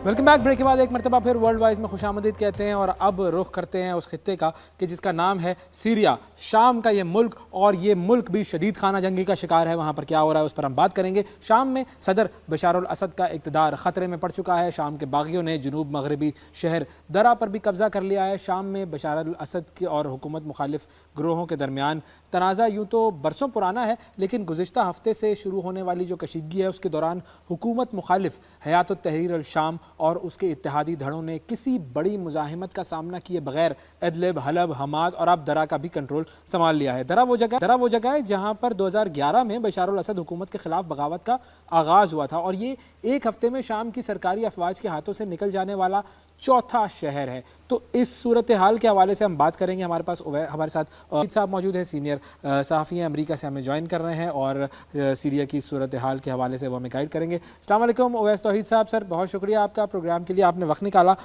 Welcome back. Break के बाद एक मरतबा फिर वर्ल्ड वाइज में खुशामदीद कहते हैं और अब रुख करते हैं उस खत्ते का कि जिसका नाम है सीरिया। शाम का ये मुल्क, और ये मुल्क भी शदीद खाना जंगी का शिकार है। वहाँ पर क्या हो रहा है उस पर हम बात करेंगे। शाम में सदर बशार अल असद का इक़्तिदार ख़तरे में पड़ चुका है। शाम के बागियों ने जुनूब मगरबी शहर दरा पर भी कब्ज़ा कर लिया है। शाम में बशार अल असद के और हुकूमत मुखालिफ ग्रोहों के दरमियान तनाज़ा यूँ तो बरसों पुराना है, लेकिन गुज़िश्ता हफ्ते से शुरू होने वाली जो कशीदगी है उसके दौरान हुकूमत मुखालिफ हयात तहरीर अल शाम और उसके इत्तेहादी धड़ों ने किसी बड़ी मुज़ाहिमत का सामना किए बगैर इदलिब, हलब, हमाद और अब दरा का भी कंट्रोल संभाल लिया है। दरा वो जगह है जहाँ पर 2011 में बशार अल असद हुकूमत के खिलाफ बगावत का आगाज़ हुआ था, और ये एक हफ्ते में शाम की सरकारी अफवाज के हाथों से निकल जाने वाला चौथा शहर है। तो इस सूरत हाल के हवाले से हम बात करेंगे। हमारे पास हमारे साथ तौहीद साहब मौजूद हैं, सीनियर सहाफ़ी हैं, अमेरिका से हमें ज्वाइन कर रहे हैं और सीरिया की सूरत हाल के हवाले से वो हमें गाइड करेंगे। अस्सलाम वालेकुम ओवैस तौहीद साहब। सर बहुत शुक्रिया आपका प्रोग्राम के लिए, आपने वक्त निकाला।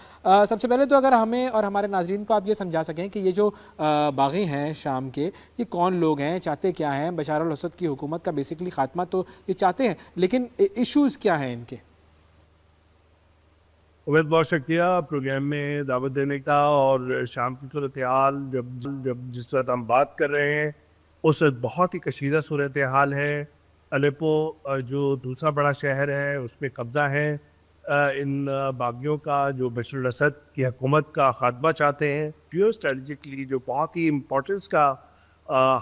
सबसे पहले तो अगर हमें और हमारे नाज़रीन को आप ये समझा सकें कि ये जो बागी हैं शाम के, ये कौन लोग हैं, चाहते क्या हैं? बशार अल असद की हुकूमत का बेसिकली खात्मा तो ये चाहते हैं, लेकिन इशूज़ क्या हैं इनके? उमेद बहुत शुक्रिया प्रोग्राम में दावत देने का। और शाम की सूरत हाल जब जिस वक्त हम बात कर रहे हैं उस वक्त बहुत ही कशीदा सूरत हाल है। अलेपो जो दूसरा बड़ा शहर है उसमें कब्ज़ा है इन बागियों का, जो बशर अल असद की हुकूमत का खात्मा चाहते हैं। जियो स्ट्रेटजिकली जो बहुत ही इम्पोर्टेंस का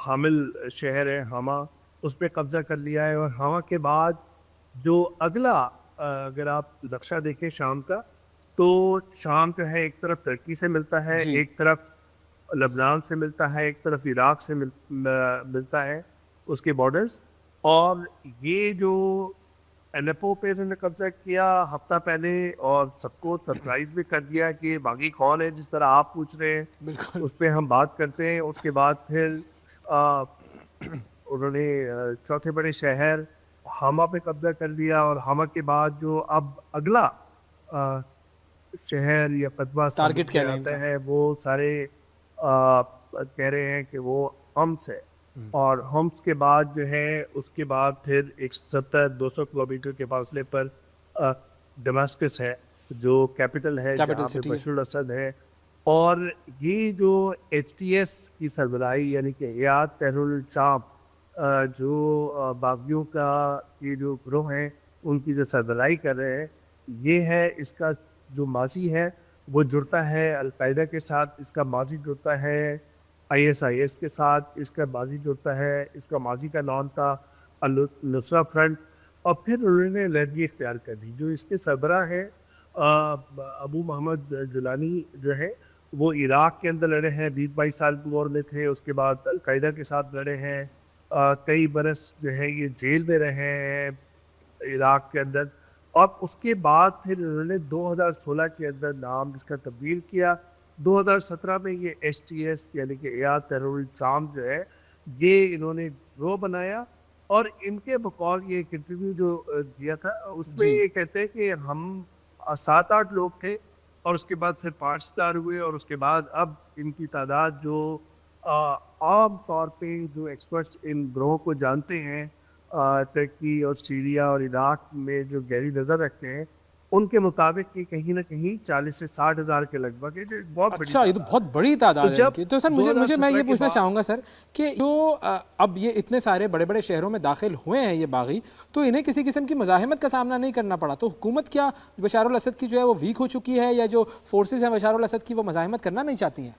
हामिल शहर है हमा, उस पर कब्ज़ा कर लिया है। और हमा के बाद जो अगला अगर आप नक्शा देखें शाम का, तो शाम जो है एक तरफ तुर्की से मिलता है, जी एक तरफ लबनान से मिलता है, एक तरफ इराक से मिलता है उसके बॉर्डर्स। और ये जो एलेपो पे इन्होंने कब्जा किया हफ्ता पहले, और सबको सरप्राइज भी कर दिया कि बागी कौन है, जिस तरह आप पूछ रहे हैं बिल्कुल। उस पर हम बात करते हैं। उसके बाद फिर आ, उन्होंने चौथे बड़े शहर हामा पे कब्जा कर लिया। और हामा के बाद जो अब अगला आ, शहर या कस्बा समझ टारगेट में क्या है आता इनका? है, वो सारे कह रहे हैं कि वो हम्स है। और हम्स के बाद जो है उसके बाद फिर 170-200 किलोमीटर के फासले पर दमास्कस है, जो कैपिटल है कैपिटल जहाँ पे सिटी है। बशर असद है। और ये जो HTS की सरबराही यानी कि हयात तहरीर शाम, जो बागियों का ये जो ग्रोह हैं उनकी जो सरबराही कर रहे हैं, ये है इसका जो माजी है वो जुड़ता है अलकायदा के साथ, इसका माजी जुड़ता है ISIS के साथ, इसका माजी जुड़ता है, इसका माजी का नाम था अल नुसरा फ्रंट। और फिर उन्होंने लहरगी इख्तियार कर दी। जो इसके सरबराह हैं अबू मोहम्मद जुलानी जो है, वो इराक के अंदर लड़े हैं, 20-22 साल की वॉर में थे। उसके बाद अलकायदा के साथ लड़े हैं, कई बरस जो है ये जेल में रहे हैं इराक के अंदर। और उसके बाद फिर उन्होंने 2016 के अंदर नाम इसका तब्दील किया। 2017 में ये HTS यानी कि हयात तहरीर शाम जो है, ये इन्होंने ग्रो बनाया। और इनके बकौल ये एक इंटरव्यू जो दिया था उसमें जी ये कहते हैं कि हम 7-8 लोग थे, और उसके बाद फिर 5 स्टार हुए। और उसके बाद अब इनकी तादाद जो आम तौर पे जो एक्सपर्ट्स इन ग्रोह को जानते हैं तुर्की और सीरिया और इराक में जो गहरी नज़र रखते हैं, उनके मुताबिक ये कहीं ना कहीं 40 से 60 हज़ार के लगभग है, जो एक बहुत बड़ी अच्छा, ये तो तादाद बहुत है। बड़ी तो तादाद है जब इनकी। तो सर मुझे मैं 2017 ये के पूछना बाद चाहूँगा सर कि जो अब ये इतने सारे बड़े बड़े शहरों में दाखिल हुए हैं ये बागी, तो इन्हें किसी किस्म की मज़ाहिमत का सामना नहीं करना पड़ा? तो हुकूमत क्या बशार अल असद की जो है वो वीक हो चुकी है, या जो फोर्सेज हैं बशार अल असद की वो मज़ाहिमत करना नहीं चाहती हैं?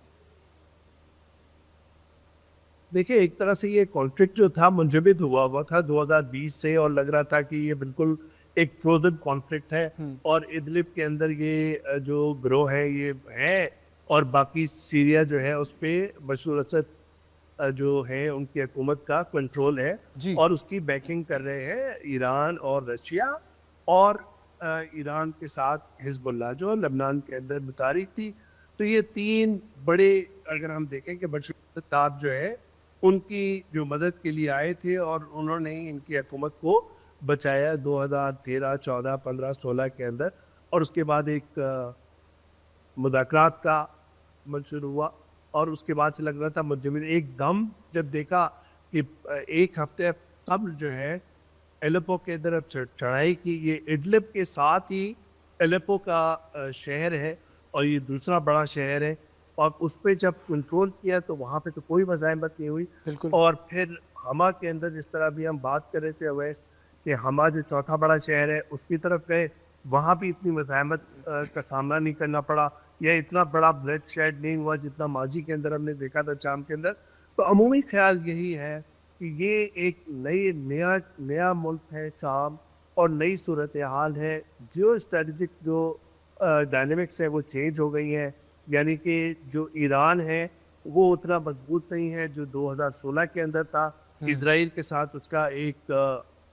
देखिए, एक तरह से ये कॉन्फ्लिक्ट जो था मुंजमद हुआ था 2020 से, और लग रहा था कि ये बिल्कुल एक फ्रोजन कॉन्फ्लिक्ट है। और इदलिब के अंदर ये जो ग्रोह है ये है, और बाकी सीरिया जो है उस पर बशर असद जो है उनकी हुकूमत का कंट्रोल है। जी और उसकी बैकिंग कर रहे हैं ईरान और रशिया, और ईरान के साथ हिजबुल्लाह जो लबनान के अंदर मुतारिक थी। तो ये तीन बड़े, अगर हम देखें कि बशर असद जो है उनकी जो मदद के लिए आए थे, और उन्होंने ही इनकी हुकूमत को बचाया 2013, 14, 15, 16 के अंदर। और उसके बाद एक मुज़ाकरात का मंशूर हुआ। और उसके बाद से लग रहा था मुंजमद, एकदम जब देखा कि एक हफ्ते कब्ल जो है एलेपो के अंदर अब चढ़ाई की, ये इडलिब के साथ ही एलेपो का शहर है और ये दूसरा बड़ा शहर है, और उस पे जब कंट्रोल किया तो वहाँ पे तो कोई मज़ाहमत नहीं हुई। बिल्कुल। और फिर हमा के अंदर जिस तरह अभी हम बात कर रहे थे अवैस, कि हमा जो चौथा बड़ा शहर है उसकी तरफ गए, वहाँ भी इतनी मज़ाहमत का सामना नहीं करना पड़ा, या इतना बड़ा ब्लड शेड नहीं हुआ जितना माजी के अंदर हमने देखा था शाम के अंदर। तो अमूमी ख्याल यही है कि ये एक नया नया मुल्क है शाम, और नई सूरत हाल है। जियो स्ट्रेटजिक जो डायनेमिक्स है वो चेंज हो गई हैं, यानी कि जो ईरान है वो उतना मजबूत नहीं है जो 2016 के अंदर था। इसराइल के साथ उसका एक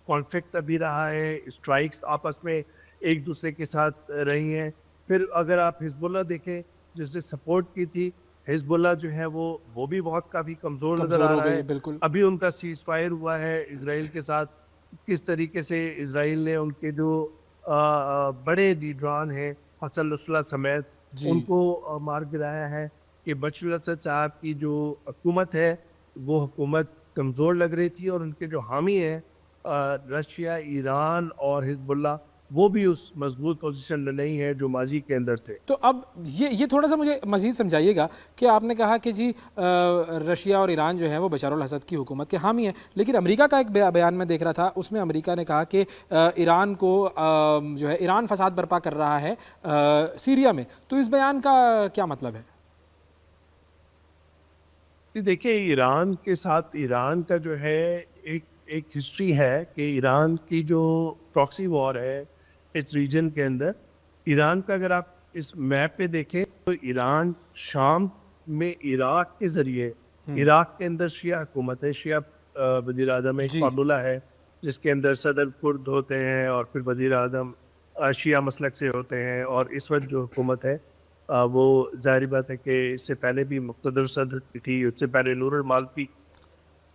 कॉन्फ्लिक्ट अभी रहा है, स्ट्राइक्स आपस में एक दूसरे के साथ रही हैं। फिर अगर आप हिजबुल्लाह देखें, जिसने सपोर्ट की थी, हिजबुल्लाह जो है वो भी बहुत काफ़ी कमज़ोर नज़र कमज़ोर आ हो रहा गई है, है। बिल्कुल। अभी उनका सीज़ फायर हुआ है इसराइल के साथ, किस तरीके से इसराइल ने उनके जो बड़े लीडरान हैं हसन नसरल्लाह समेत जी। उनको मार गिराया है। कि बशर असद साहब की जो हुकूमत है वो हुकूमत कमज़ोर लग रही थी, और उनके जो हामी हैं रशिया, ईरान और हिजबुल्लाह, वो भी उस मजबूत पोजीशन में नहीं है जो माजी के अंदर थे। तो अब ये थोड़ा सा मुझे मज़ीद समझाइएगा कि आपने कहा कि जी रशिया और ईरान जो है वो बशर अल असद की हुकूमत के हामी हैं, लेकिन अमेरिका का एक बयान में देख रहा था, उसमें अमेरिका ने कहा कि ईरान को जो है ईरान फसाद बर्पा कर रहा है सीरिया में। तो इस बयान का क्या मतलब है? कि देखिए, ईरान के साथ ईरान का जो है एक एक हिस्ट्री है कि ईरान की जो प्रॉक्सी वॉर है इस रीजन के अंदर, ईरान का अगर आप इस मैप पे देखें तो ईरान शाम में इराक के ज़रिए, इराक के अंदर शिया हुकूमत है, शिया वज़ीर आज़म एक जी। फार्मूला है जिसके अंदर सदर कुर्द होते हैं और फिर वज़ीर आज़म शिया मसलक से होते हैं। और इस वक्त जो हुकूमत है वो ज़ाहिर बात है कि इससे पहले भी मुक़्तदर सदर की थी, उससे पहले नूरुल मालकी,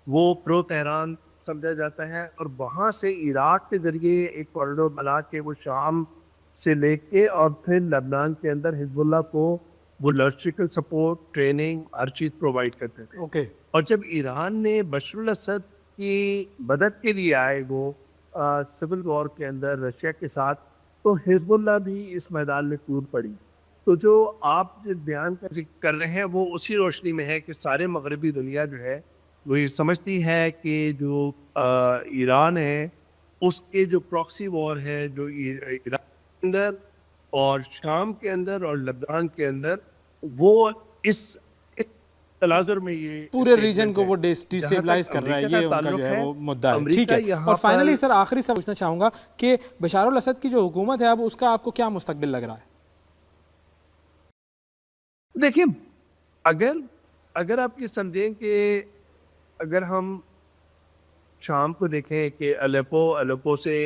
वो प्रो तेहरान समझा जाता है। और वहाँ से इराक के ज़रिए एक कॉरिडोर बना के वो शाम से लेके और फिर लबनान के अंदर हिजबुल्लाह को वो लॉजिस्टिकल सपोर्ट, ट्रेनिंग, हर चीज़ प्रोवाइड करते थे। ओके। और जब ईरान ने बशर अल असद की मदद के लिए आए वो सिविल वॉर के अंदर रशिया के साथ, तो हिजबुल्लाह भी इस मैदान में कूद पड़ी। तो जो आप जो बयान का जिक्र कर रहे हैं वो उसी रोशनी में है कि सारे मगरबी दुनिया जो है वो ये समझती है कि जो ईरान है उसके जो प्रॉक्सी वॉर है जो ईरान के अंदर और शाम के अंदर और लबनान के अंदर, वो इस तनाजुर में ये पूरे रीजन स्टेटमेंट को है। वो जहाँ डिस्टेबलाइज तक कर रहा है, अमेरिका ये का उनका जो ताल्लुक है है, वो मुद्दा है। ठीक अमेरिका है। यहाँ और फाइनली पर सर आखिरी से पूछना चाहूँगा कि बशर अल असद की जो हुकूमत है अब उसका आपको क्या मुस्तकबिल लग रहा है? देखिए, अगर अगर आप ये समझें कि अगर हम शाम को देखें कि अलेप्पो से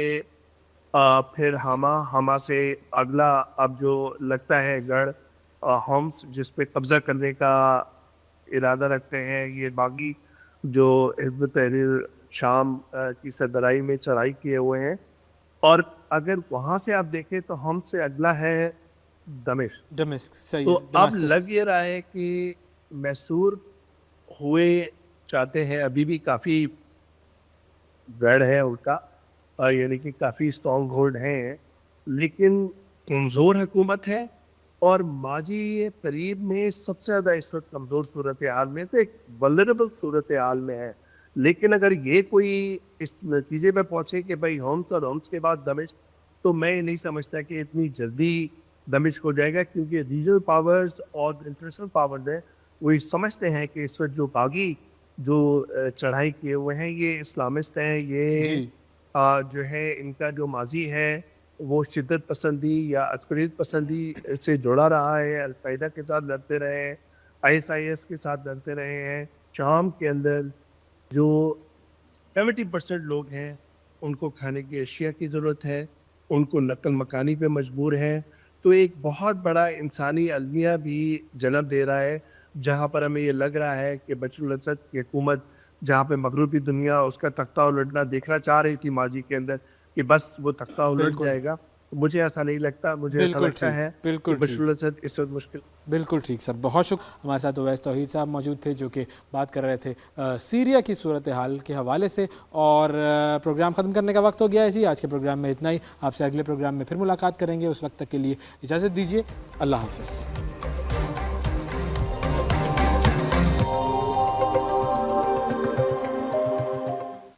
फिर हमा से अगला अब जो लगता है गढ़ होम्स जिस पे कब्जा करने का इरादा रखते हैं ये बागी जो हिज़्ब तहरीर शाम की सरबराही में चढ़ाई किए हुए हैं। और अगर वहाँ से आप देखें तो हम से अगला है दमिश्क। दमिश्क, सही तो है, अब दमास्कस। लग ये रहा है कि मैसूर हुए चाहते हैं, अभी भी काफ़ी गढ़ है उनका, यानी कि काफ़ी स्ट्रॉन्ग होल्ड हैं, लेकिन कमज़ोर हुकूमत है। और माजी ये करीब में सबसे ज़्यादा इस वक्त कमज़ोर सूरत हाल में, तो एक वल्नरेबल सूरत हाल में है। लेकिन अगर ये कोई इस नतीजे पे पहुँचे कि भाई होम्स और होम्स के बाद दमिश्क, तो मैं ये नहीं समझता कि इतनी जल्दी दमिश्क हो जाएगा, क्योंकि रीजनल पावर्स और इंटरनेशनल पावर्स हैं वो ये समझते हैं कि इस वक्त जो बागी जो चढ़ाई किए हुए हैं ये इस्लामिस्ट हैं, ये जी। जो है इनका जो माजी है वो शिद्दत पसंदी या अस्करियत पसंदी से जुड़ा रहा है, अलकायदा के साथ लड़ते रहे हैं, ISIS के साथ लड़ते रहे हैं। शाम के अंदर जो 70% लोग हैं उनको खाने की अशिया की ज़रूरत है, उनको नकल मकानी पे मजबूर हैं। तो एक बहुत बड़ा इंसानी अलमिया भी जन्म दे रहा है, जहाँ पर हमें ये लग रहा है कि बशर अल असद की हुकूमत, जहाँ पे मगरबी दुनिया उसका तख्ता उलटना देखना चाह रही थी माजी के अंदर, कि बस वो तख्ता उलट बिल्कुल। जाएगा, مجھے ایسا نہیں لگتا. مجھے ایسا بالکل لگتا ٹھیک، ہے بالکل کہ بشر الاسد اس وقت مشکل. بالکل ٹھیک سر، بہت شکریہ. ہمارے ساتھ اویس توحید صاحب موجود تھے جو کہ بات کر رہے تھے سیریا کی صورتحال کے حوالے سے. اور پروگرام ختم کرنے کا وقت ہو گیا ہے جی. آج کے پروگرام میں اتنا ہی. آپ سے اگلے پروگرام میں پھر ملاقات کریں گے. اس وقت تک کے لیے اجازت دیجیے. اللہ حافظ.